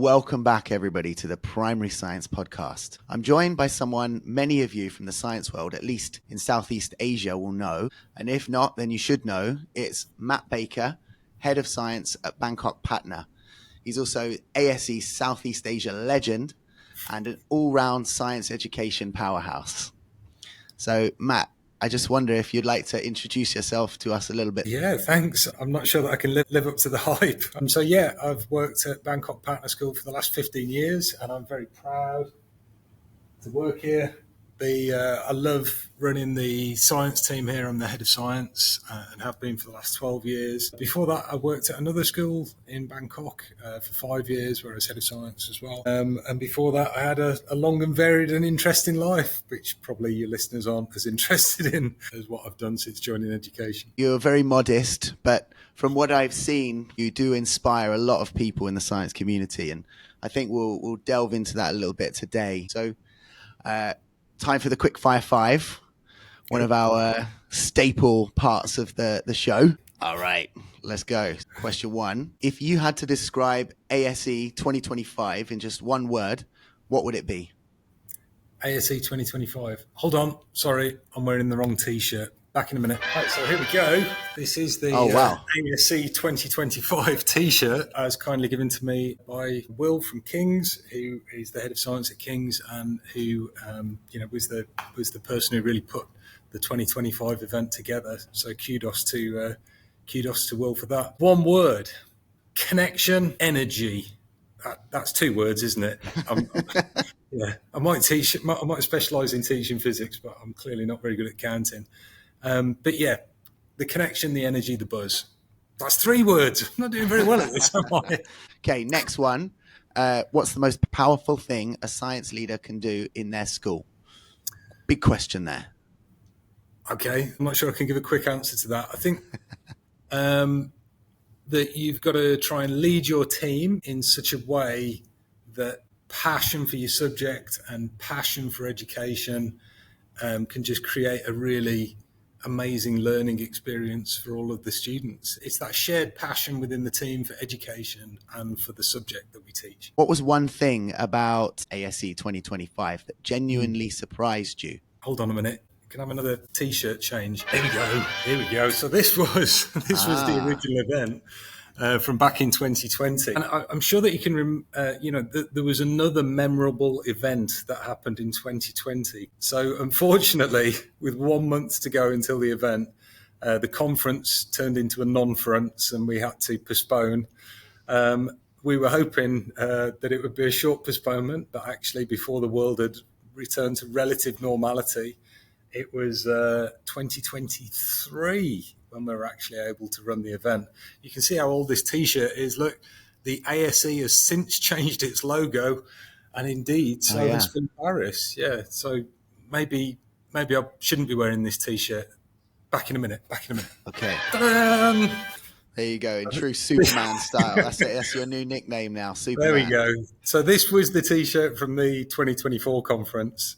Welcome back, everybody, to the Primary Science Podcast. I'm joined by someone many of you from the science world, at least in Southeast Asia, will know. And if not, then you should know. It's Matt Baker, Head of Science at Bangkok Patana. He's also ASE Southeast Asia legend and an all-round science education powerhouse. So, Matt, I just wonder if you'd like to introduce yourself to us a little bit. Yeah, thanks. I'm not sure that I can live up to the hype. I've worked at Bangkok Patana School for the last 15 years, and I'm very proud to work here. I love running the science team here. I'm the head of science and have been for the last 12 years. Before that, I worked at another school in Bangkok for 5 years where I was head of science as well. And before that, I had a long and varied and interesting life, which probably your listeners aren't as interested in as what I've done since joining education. You're very modest, but from what I've seen, you do inspire a lot of people in the science community. And I think we'll delve into that a little bit today. So, time for the quick fire 5, one of our staple parts of the show. All right, let's go. Question 1. If you had to describe ASE 2025 in just one word, what would it be? ASE 2025. Hold on. Sorry, I'm wearing the wrong T-shirt. Back in a minute. Right, so here we go. This is the ASE 2025 T-shirt as kindly given to me by Will from King's, who is the head of science at King's and who was the person who really put the 2025 event together. So kudos to Will for that. One word: connection, energy. That's 2 words, isn't it? Yeah, I might specialise in teaching physics, but I'm clearly not very good at counting. But yeah, the connection, the energy, the buzz. That's 3 words. I'm not doing very well at this, am I? Okay, next one. What's the most powerful thing a science leader can do in their school? Big question there. Okay, I'm not sure I can give a quick answer to that. I think that you've got to try and lead your team in such a way that passion for your subject and passion for education can just create a really amazing learning experience for all of the students. It's that shared passion within the team for education and for the subject that we teach. What was one thing about ASE 2025 that genuinely surprised you? Hold on a minute. Can I have another T-shirt change? Here we go. So this was the original event from back in 2020. And I'm sure that you can, there was another memorable event that happened in 2020. So unfortunately, with 1 month to go until the event, the conference turned into a non-front and we had to postpone. We were hoping that it would be a short postponement, but actually before the world had returned to relative normality, it was 2023 when we were actually able to run the event. You can see how old this T-shirt is. Look, the ASE has since changed its logo, and indeed, so has Phil Paris. Yeah, so maybe I shouldn't be wearing this T-shirt. Back in a minute. Okay. Ta-da! There you go, in true Superman style. That's it. That's your new nickname now, Superman. There we go. So this was the T-shirt from the 2024 conference,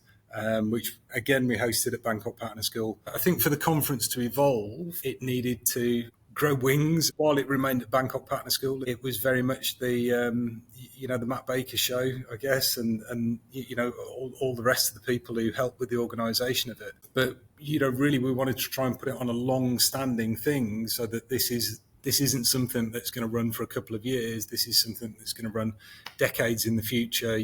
which, again, we hosted at Bangkok Patana School. I think for the conference to evolve, it needed to grow wings. While it remained at Bangkok Patana School, it was very much the Matt Baker show, I guess, and all the rest of the people who helped with the organisation of it. But, really we wanted to try and put it on a long-standing thing so that this isn't something that's going to run for a couple of years. This is something that's going to run decades in the future,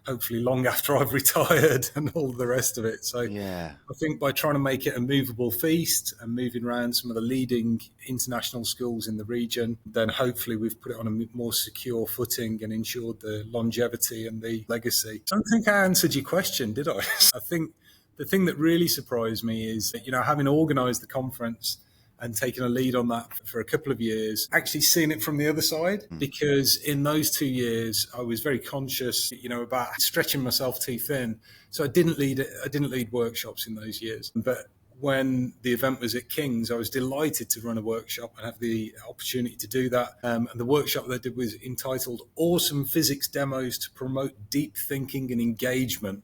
hopefully long after I've retired and all the rest of it. So I think by trying to make it a movable feast and moving around some of the leading international schools in the region, then hopefully we've put it on a more secure footing and ensured the longevity and the legacy. I don't think I answered your question, did I? I think the thing that really surprised me is, having organised the conference and taken a lead on that for a couple of years, actually seeing it from the other side, because in those 2 years, I was very conscious, about stretching myself too thin. So I didn't lead workshops in those years. But when the event was at King's, I was delighted to run a workshop and have the opportunity to do that. And the workshop that I did was entitled Awesome Physics Demos to Promote Deep Thinking and Engagement,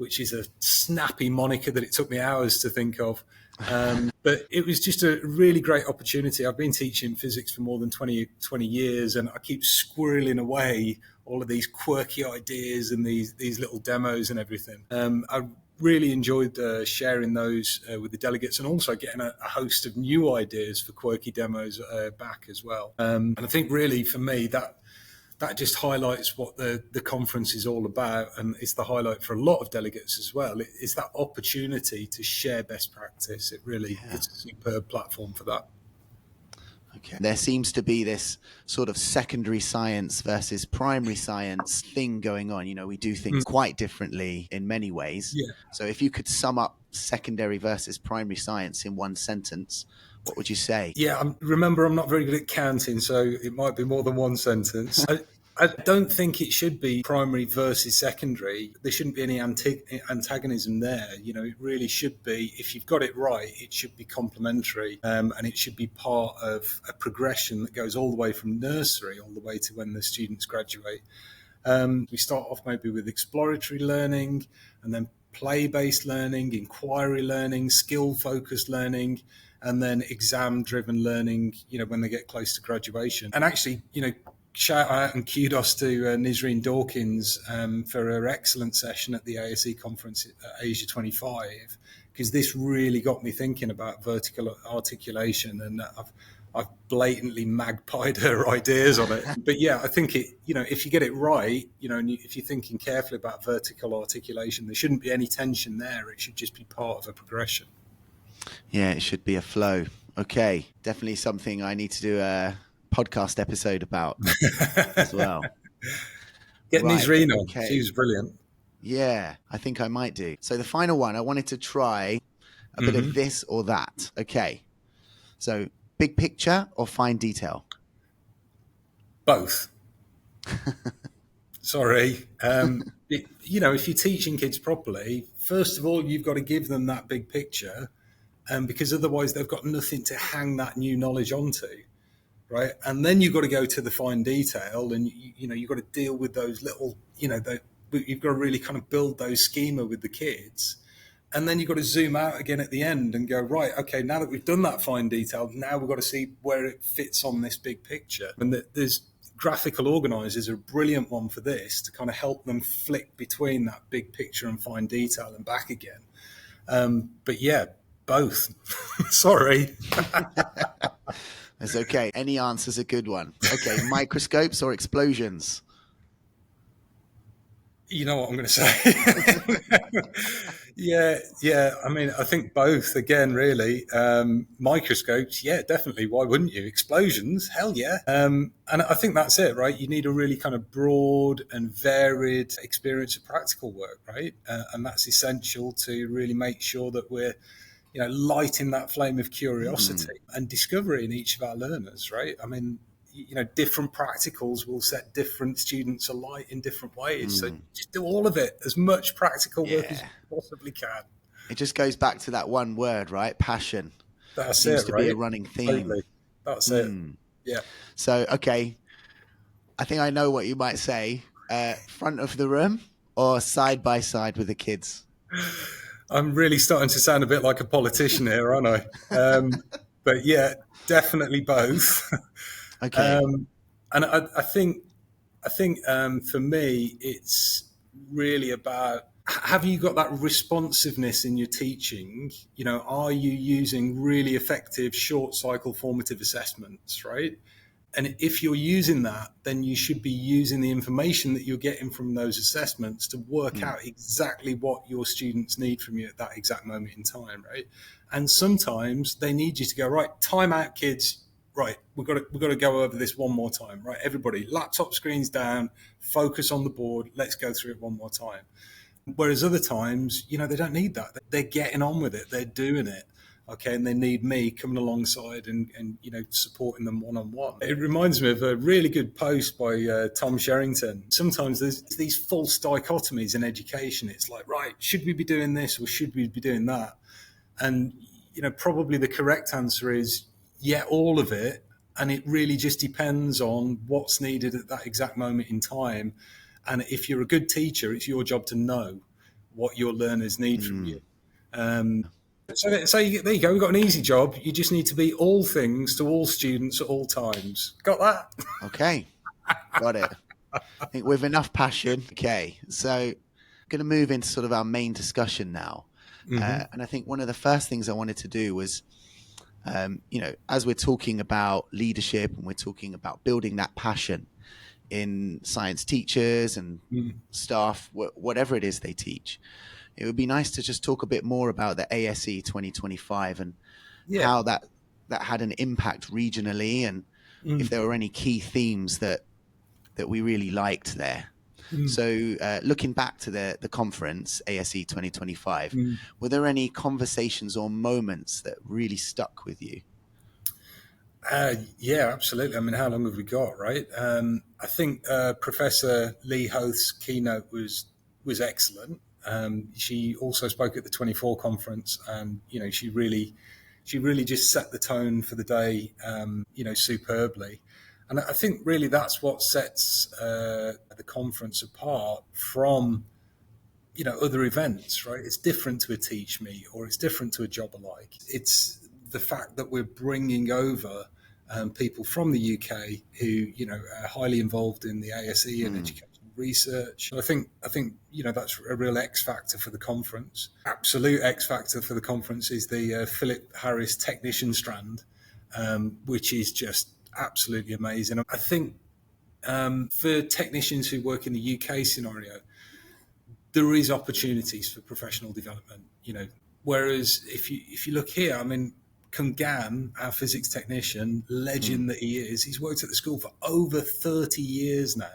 which is a snappy moniker that it took me hours to think of. But it was just a really great opportunity. I've been teaching physics for more than 20 years, and I keep squirreling away all of these quirky ideas and these little demos and everything. I really enjoyed sharing those with the delegates, and also getting a host of new ideas for quirky demos back as well. And I think really for me that just highlights what the conference is all about, and it's the highlight for a lot of delegates as well. It's that opportunity to share best practice. It really is a superb platform for that. Okay. There seems to be this sort of secondary science versus primary science thing going on. We do things quite differently in many ways. Yeah. So if you could sum up secondary versus primary science in one sentence, what would you say? Yeah, remember, I'm not very good at counting, so it might be more than one sentence. I don't think it should be primary versus secondary. There shouldn't be any antagonism there. It really should be, if you've got it right, it should be complementary, and it should be part of a progression that goes all the way from nursery all the way to when the students graduate. We start off maybe with exploratory learning, and then play-based learning, inquiry learning, skill-focused learning, and then exam-driven learning, when they get close to graduation. And actually, shout out and kudos to Nisreen Dawkins for her excellent session at the ASE conference at Asia 25, because this really got me thinking about vertical articulation, and I've blatantly magpied her ideas on it. But yeah, I think if you get it right, and if you're thinking carefully about vertical articulation, there shouldn't be any tension there. It should just be part of a progression. Yeah, it should be a flow. Okay, definitely something I need to do a podcast episode about as well. Get Nisreen on. Okay. She was brilliant. Yeah, I think I might do. So the final one, I wanted to try a bit of this or that. Okay, so big picture or fine detail? Both. Sorry. If you're teaching kids properly, first of all, you've got to give them that big picture, because otherwise they've got nothing to hang that new knowledge onto, right? And then you've got to go to the fine detail, and you've got to deal with those little, you've got to really kind of build those schema with the kids. And then you've got to zoom out again at the end and go, right, okay, now that we've done that fine detail, now we've got to see where it fits on this big picture. And there's graphical organisers are a brilliant one for this, to kind of help them flick between that big picture and fine detail and back again. But yeah, both. Sorry. That's okay. Any answer's a good one. Okay, microscopes or explosions? You know what I'm going to say. Yeah. I mean, I think both, again, really. Microscopes, yeah, definitely. Why wouldn't you? Explosions, hell yeah. And I think that's it, right? You need a really kind of broad and varied experience of practical work, right? And that's essential to really make sure that we're, lighting that flame of curiosity and discovery in each of our learners, right? I mean, different practicals will set different students alight in different ways. So just do all of it, as much practical work as you possibly can. It just goes back to that one word, right? Passion. That seems to be a running theme. Totally. That's it. Yeah. So, okay, I think I know what you might say. Front of the room or side by side with the kids? I'm really starting to sound a bit like a politician here, aren't I? But yeah, definitely both. Okay. And I think for me, it's really about, have you got that responsiveness in your teaching? Are you using really effective short cycle formative assessments, right? And if you're using that, then you should be using the information that you're getting from those assessments to work out exactly what your students need from you at that exact moment in time, right? And sometimes they need you to go, right, time out, kids. Right, we've got to go over this one more time. Right, everybody, laptop screens down, focus on the board. Let's go through it one more time. Whereas other times, they don't need that. They're getting on with it. They're doing it. Okay, and they need me coming alongside and supporting them one-on-one. It reminds me of a really good post by Tom Sherrington. Sometimes there's these false dichotomies in education. It's like, right, should we be doing this or should we be doing that? And, probably the correct answer is, yeah, all of it. And it really just depends on what's needed at that exact moment in time. And if you're a good teacher, it's your job to know what your learners need from you. Mm. So there you go. We've got an easy job. You just need to be all things to all students at all times. Got that? Okay, got it. I think with enough passion. Okay, so going to move into sort of our main discussion now. And I think one of the first things I wanted to do was, as we're talking about leadership and we're talking about building that passion in science teachers and staff, whatever it is they teach, it would be nice to just talk a bit more about the ASE 2025 and Yeah. how that had an impact regionally, and if there were any key themes that we really liked there. So looking back to the conference, ASE 2025, were there any conversations or moments that really stuck with you? Yeah, absolutely. I mean, how long have we got, right? I think Professor Lee Hoth's keynote was excellent. She also spoke at the 24 conference, and she really just set the tone for the day, superbly. And I think really that's what sets the conference apart from other events, right? It's different to a Teach Me, or it's different to a Job Alike. It's the fact that we're bringing over people from the UK who are highly involved in the ASE and educational research. I think that's a real X factor for the conference. Absolute X factor for the conference is the Philip Harris Technician Strand, which is just absolutely amazing. I think for technicians who work in the UK scenario, there is opportunities for professional development, Whereas if you look here, I mean, Kungan, our physics technician, legend that he is, he's worked at the school for over 30 years now.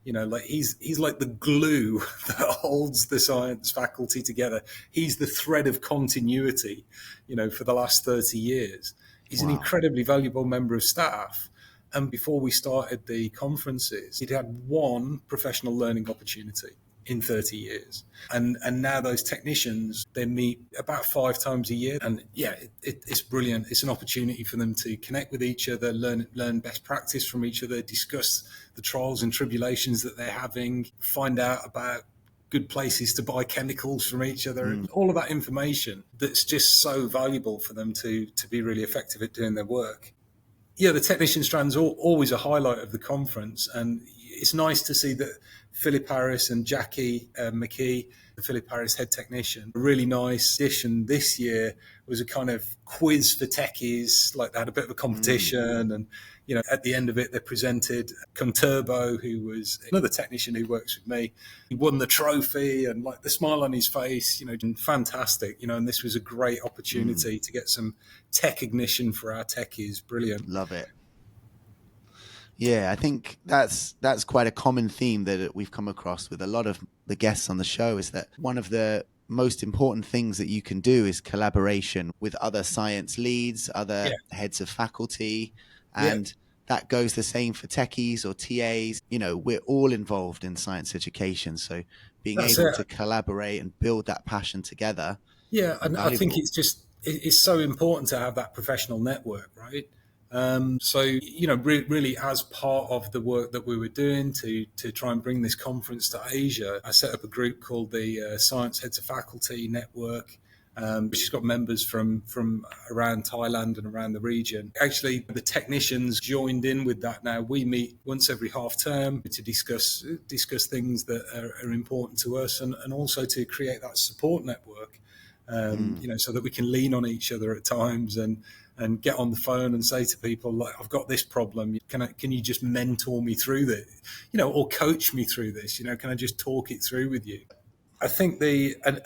Like he's like the glue that holds the science faculty together. He's the thread of continuity, for the last 30 years. He's an incredibly valuable member of staff. And before we started the conferences, he'd had one professional learning opportunity in 30 years. And now those technicians, they meet about 5 times a year. And yeah, it's brilliant. It's an opportunity for them to connect with each other, learn best practice from each other, discuss the trials and tribulations that they're having, find out about good places to buy chemicals from each other, all of that information that's just so valuable for them to be really effective at doing their work. Yeah, the technician strand's always a highlight of the conference, and it's nice to see that Philip Harris and Jackie McKee, the Philip Harris head technician, a really nice addition this year was a kind of quiz for techies. Like they had a bit of a competition, and at the end of it, they presented Conturbo, who was another technician who works with me. He won the trophy, and like the smile on his face, fantastic. And this was a great opportunity to get some tech ignition for our techies. Brilliant. Love it. Yeah, I think that's quite a common theme that we've come across with a lot of the guests on the show, is that one of the most important things that you can do is collaboration with other science leads, other heads of faculty, and that goes the same for techies or TAs. We're all involved in science education, so being able to collaborate and build that passion together. Yeah, and I think it's so important to have that professional network, right? Really as part of the work that we were doing to try and bring this conference to Asia, I set up a group called the Science Heads of Faculty Network, which has got members from around Thailand and around the region. Actually, the technicians joined in with that now. We meet once every half term to discuss things that are important to us, and also to create that support network, so that we can lean on each other at times and get on the phone and say to people, like, I've got this problem. Can you just mentor me through this, or coach me through this? Can I just talk it through with you? I think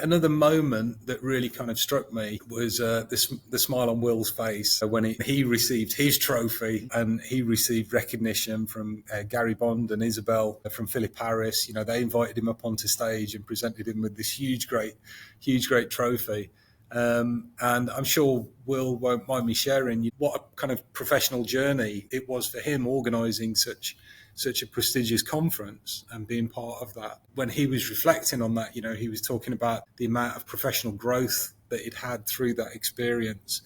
another moment that really kind of struck me was the smile on Will's face when he received his trophy, and he received recognition from Gary Bond and Isabel from Philip Harris. They invited him up onto stage and presented him with this huge, great trophy. And I'm sure Will won't mind me sharing what a kind of professional journey it was for him organising such a prestigious conference and being part of that. When he was reflecting on that, he was talking about the amount of professional growth that he'd had through that experience,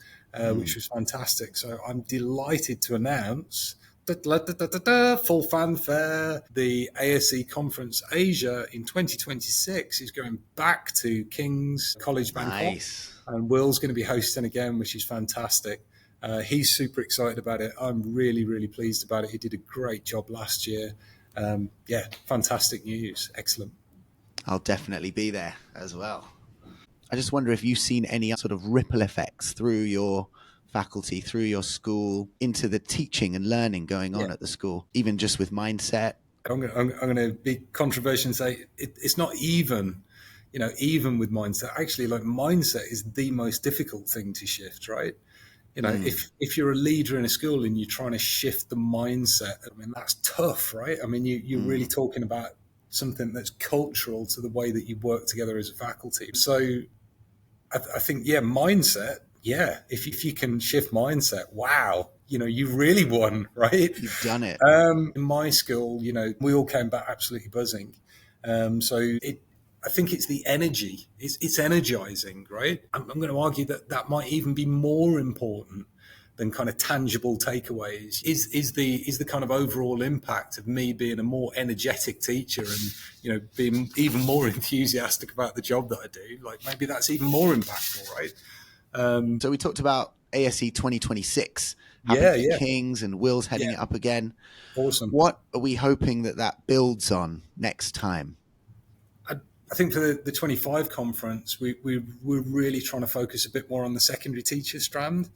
which was fantastic. So I'm delighted to announce full fanfare. The ASE Conference Asia in 2026 is going back to King's College Bangkok, Nice. and Will's going to be hosting again, which is fantastic. He's super excited about it. I'm really, really pleased about it. He did a great job last year. Yeah, fantastic news. Excellent. I'll definitely be there as well. I just wonder if you've seen any sort of ripple effects through your faculty, through your school, into the teaching and learning going Yeah. on at the school, even just with mindset. I'm going to be controversial and say it's not even, even with mindset. Actually, like mindset is the most difficult thing to shift, right? If you're a leader in a school and you're trying to shift the mindset, I mean, that's tough, right? I mean, you're really talking about something that's cultural to the way that you work together as a faculty. So I think, yeah, mindset. Yeah, if you can shift mindset, wow, you've really won, right? You've done it. In my school, we all came back absolutely buzzing. I think it's the energy. It's energizing, right? I'm going to argue that might even be more important than kind of tangible takeaways. Is the kind of overall impact of me being a more energetic teacher and being even more enthusiastic about the job that I do. Like maybe that's even more impactful, right? So we talked about ASE 2026 happening Yeah, at King's and Will's heading yeah, it up again. awesome. What are we hoping that builds on next time? I think for the 25 conference, we're really trying to focus a bit more on the secondary teacher strand.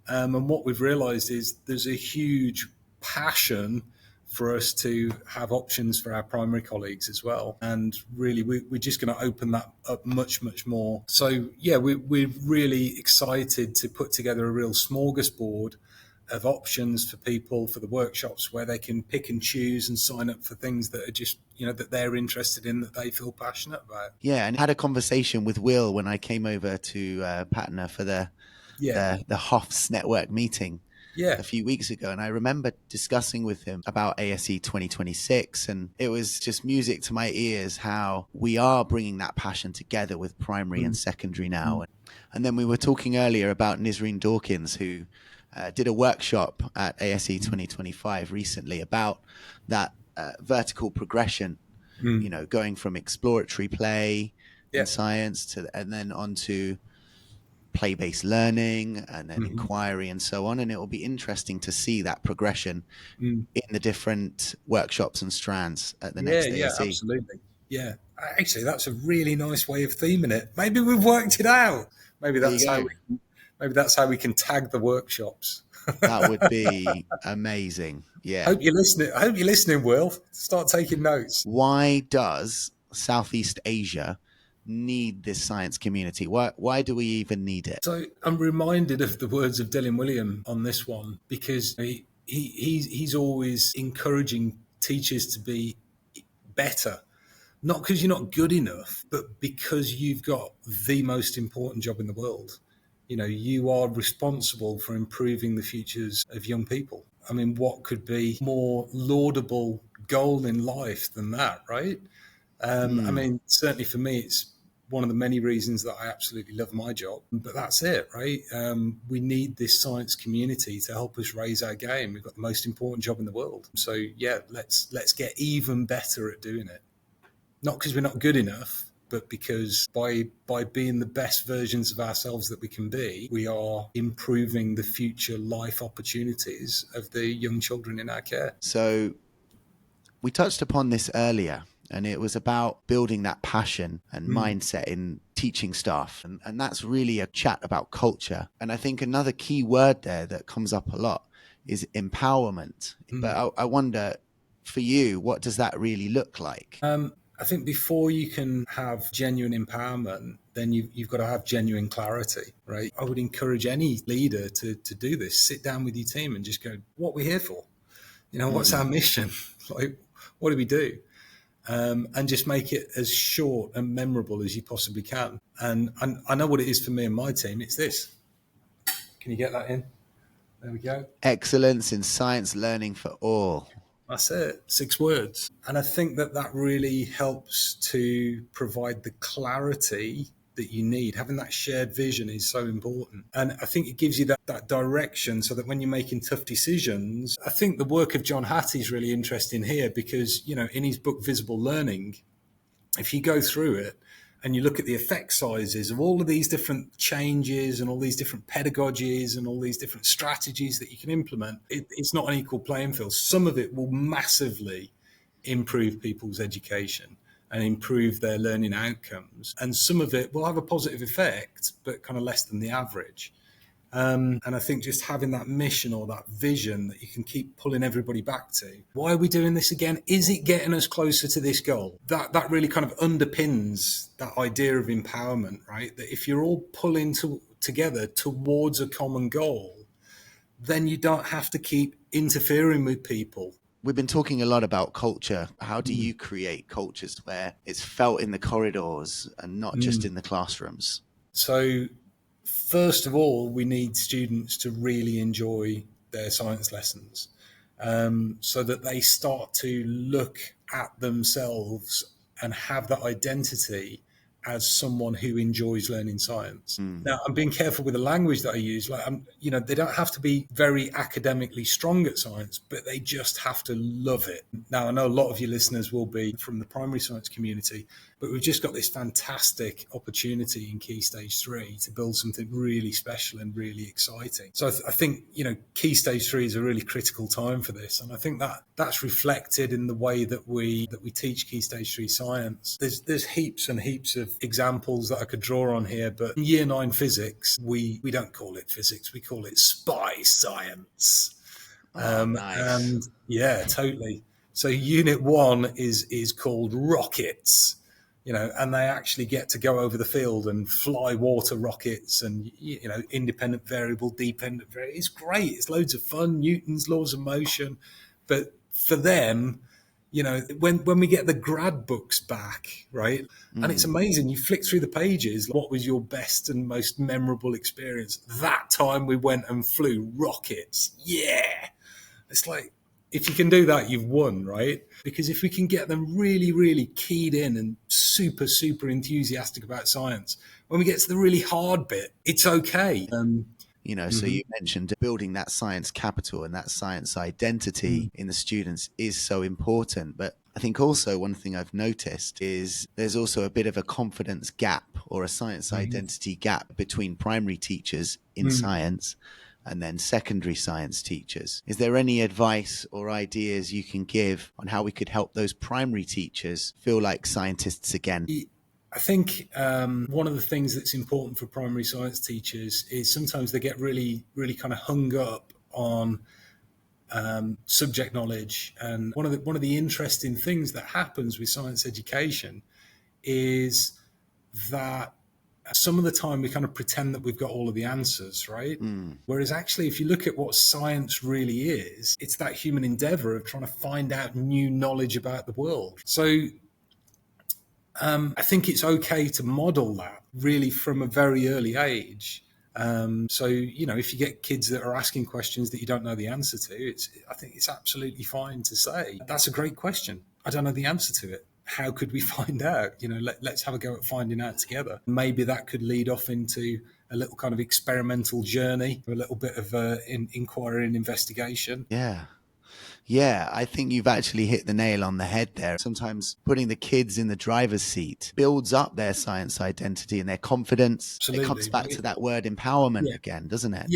And what we've realised is there's a huge passion for us to have options for our primary colleagues as well. And really, we're just going to open that up much, much more. So, yeah, we're really excited to put together a real smorgasbord of options for people for the workshops where they can pick and choose and sign up for things that are just, that they're interested in, that they feel passionate about. Yeah, and I had a conversation with Will when I came over to Patna for the Hoffs Network meeting Yeah. a few weeks ago. And I remember discussing with him about ASE 2026. And it was just music to my ears how we are bringing that passion together with primary and secondary now. And then we were talking earlier about Nisreen Dawkins, who did a workshop at ASE 2025 recently about that vertical progression, going from exploratory play in science and then onto play-based learning and then inquiry and so on. And it will be interesting to see that progression in the different workshops and strands at the next Yeah, ASE. absolutely. Yeah. Actually, that's a really nice way of theming it. Maybe we've worked it out. Maybe There you that's go. how we can tag the workshops. That would be amazing. Yeah. Hope you're listening. I hope you're listening, Will. Start taking notes. Why does Southeast Asia need this science community? Why do we even need it? So I'm reminded of the words of Dylan William on this one, because he's always encouraging teachers to be better. Not because you're not good enough, but because you've got the most important job in the world. You are responsible for improving the futures of young people. I mean, what could be more laudable goal in life than that, right? I mean, certainly for me, it's one of the many reasons that I absolutely love my job. But that's it, right? We need this science community to help us raise our game. We've got the most important job in the world. So yeah, let's get even better at doing it. Not because we're not good enough, but because by being the best versions of ourselves that we can be, we are improving the future life opportunities of the young children in our care. So we touched upon this earlier, and it was about building that passion and mindset in teaching staff. And that's really a chat about culture. And I think another key word there that comes up a lot is empowerment. But I wonder, for you, what does that really look like? I think before you can have genuine empowerment, then you've got to have genuine clarity, right? I would encourage any leader to do this. Sit down with your team and just go, what are we here for? What's our mission? Like, what do we do? And just make it as short and memorable as you possibly can. And I know what it is for me and my team. It's this. Can you get that in? There we go. Excellence in science learning for all. That's it. 6 words. And I think that really helps to provide the clarity that you need. Having that shared vision is so important. And I think it gives you that direction so that when you're making tough decisions, I think the work of John Hattie is really interesting here because, in his book, Visible Learning, if you go through it and you look at the effect sizes of all of these different changes and all these different pedagogies and all these different strategies that you can implement, it's not an equal playing field. Some of it will massively improve people's education and improve their learning outcomes. And some of it will have a positive effect, but kind of less than the average. And I think just having that mission or that vision that you can keep pulling everybody back to. Why are we doing this again? Is it getting us closer to this goal? That really kind of underpins that idea of empowerment, right? That if you're all pulling together towards a common goal, then you don't have to keep interfering with people. We've been talking a lot about culture. How do you create cultures where it's felt in the corridors and not just in the classrooms? So, first of all, we need students to really enjoy their science lessons, so that they start to look at themselves and have that identity as someone who enjoys learning science. Now, I'm being careful with the language that I use. They don't have to be very academically strong at science, but they just have to love it. Now, I know a lot of your listeners will be from the primary science community, but we've just got this fantastic opportunity in Key Stage 3 to build something really special and really exciting. So I think, Key Stage 3 is a really critical time for this. And I think that's reflected in the way that we teach Key Stage 3 science. There's heaps and heaps of examples that I could draw on here, but in Year 9 physics, we don't call it physics, we call it spy science. Nice. And yeah, totally. So Unit 1 is called rockets, and they actually get to go over the field and fly water rockets and, independent variable, dependent variable. It's great. It's loads of fun. Newton's laws of motion. But for them, when we get the grad books back, right? And it's amazing. You flick through the pages. What was your best and most memorable experience? That time we went and flew rockets. Yeah. It's like, if you can do that, you've won, right? Because if we can get them really, really keyed in and super, super enthusiastic about science, when we get to the really hard bit, it's okay. So you mentioned building that science capital and that science identity in the students is so important. But I think also one thing I've noticed is there's also a bit of a confidence gap or a science identity gap between primary teachers in science and then secondary science teachers. Is there any advice or ideas you can give on how we could help those primary teachers feel like scientists again? I think one of the things that's important for primary science teachers is sometimes they get really, really kind of hung up on subject knowledge. And one of the interesting things that happens with science education is that some of the time we kind of pretend that we've got all of the answers, right? Whereas actually, if you look at what science really is, it's that human endeavor of trying to find out new knowledge about the world. So I think it's okay to model that really from a very early age. So, if you get kids that are asking questions that you don't know the answer to, I think it's absolutely fine to say, that's a great question. I don't know the answer to it. How could we find out? Let's have a go at finding out together. Maybe that could lead off into a little kind of experimental journey, a little bit of inquiry and investigation. Yeah, I think you've actually hit the nail on the head there. Sometimes putting the kids in the driver's seat builds up their science identity and their confidence. Absolutely. It comes back to that word empowerment again, doesn't it?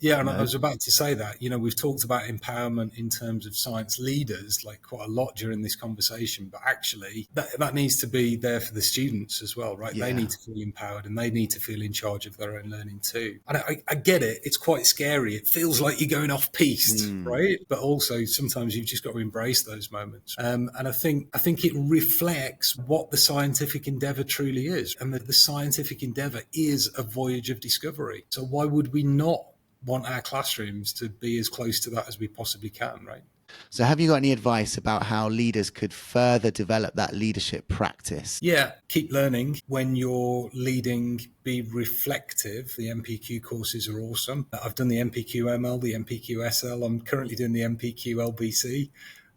Yeah, and I was about to say that. We've talked about empowerment in terms of science leaders like quite a lot during this conversation, but actually that needs to be there for the students as well, right? They need to feel empowered and they need to feel in charge of their own learning too. And I get it. It's quite scary. It feels like you're going off piste, right? But also sometimes you've just got to embrace those moments. And I think it reflects what the scientific endeavor truly is. And that the scientific endeavor is a voyage of discovery. So why would we not want our classrooms to be as close to that as we possibly can, right? So have you got any advice about how leaders could further develop that leadership practice? Yeah, keep learning. When you're leading, be reflective. The MPQ courses are awesome. I've done the MPQ ML, the MPQ SL. I'm currently doing the MPQ LBC.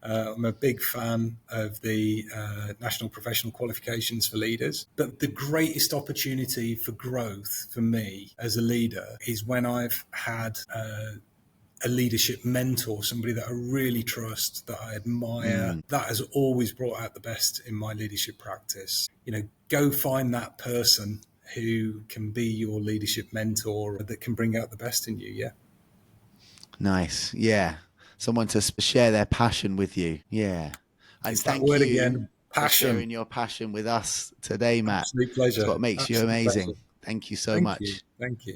I'm a big fan of the National Professional Qualifications for Leaders. But the greatest opportunity for growth for me as a leader is when I've had a leadership mentor, somebody that I really trust, that I admire. That has always brought out the best in my leadership practice. Go find that person who can be your leadership mentor, that can bring out the best in you. Yeah. Nice. Yeah. Someone to share their passion with you. Yeah. And It's that thank word you again, for passion. sharing your passion with us today, Matt. Absolute It's pleasure. what makes you Absolute pleasure. amazing. Thank you so Thank you. much. Thank you.